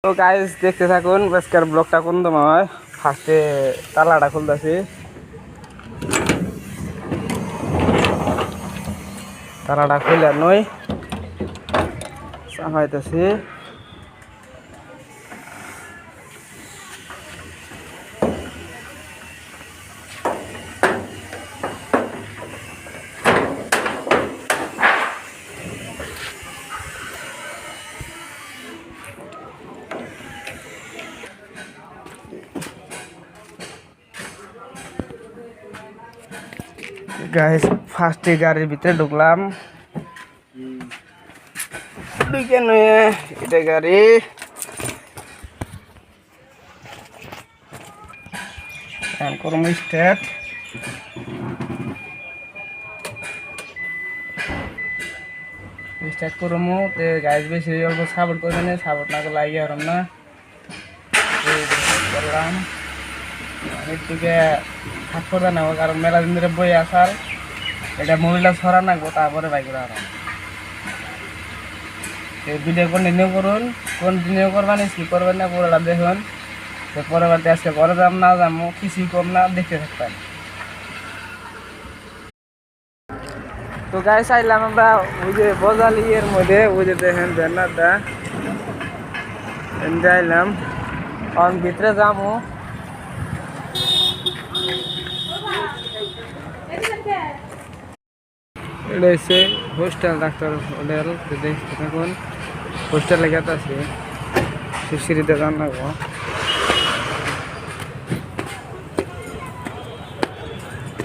তো গাইস দেখতে থাকুন আজকের ব্লগটা কোন সময় ফার্স্টে তালাটা খুলতেছি। তালাটা খুলে নই চাপাইতেছি। গাইস ফার্স্টে গাড়ির ভিতরে ঢুকলাম। ঢুকে নয় এটা গাড়ি করম স্টার্ট। স্টার্ট করমু গাইস বেশি অল্প সাপোর্ট করবে না, সাপোর্ট না করলে লাগিয়ে হারাম না। করলাম এর থেকে হাত করে নেবো কারণ মেলা দিন ধরে বই আসার এটা মহিলা ছড়া নাকবো তারপরে বাইক করে হারাম। ভিডিও কন্টিনিউ করুন, কন্টিনিউ করবেন, স্কিপ করবেন না, পুরোটা দেখুন। তো পরবর্তী আজকে ঘরে যাম না যাবো কিছুই কম না, দেখতে থাকবেন। তো গাইস আইলাম আমরা ওই যে বজালি এর মধ্যে ওই যে দেখেন ব্যানারটা আইলাম ভিতরে যাবো। এটা হচ্ছে হোস্টেল ডাক্তার হোটেল, দেখতে থাকুন। হোস্টেল লেখাতে আছে সিঁড়িতে যান লাগবো।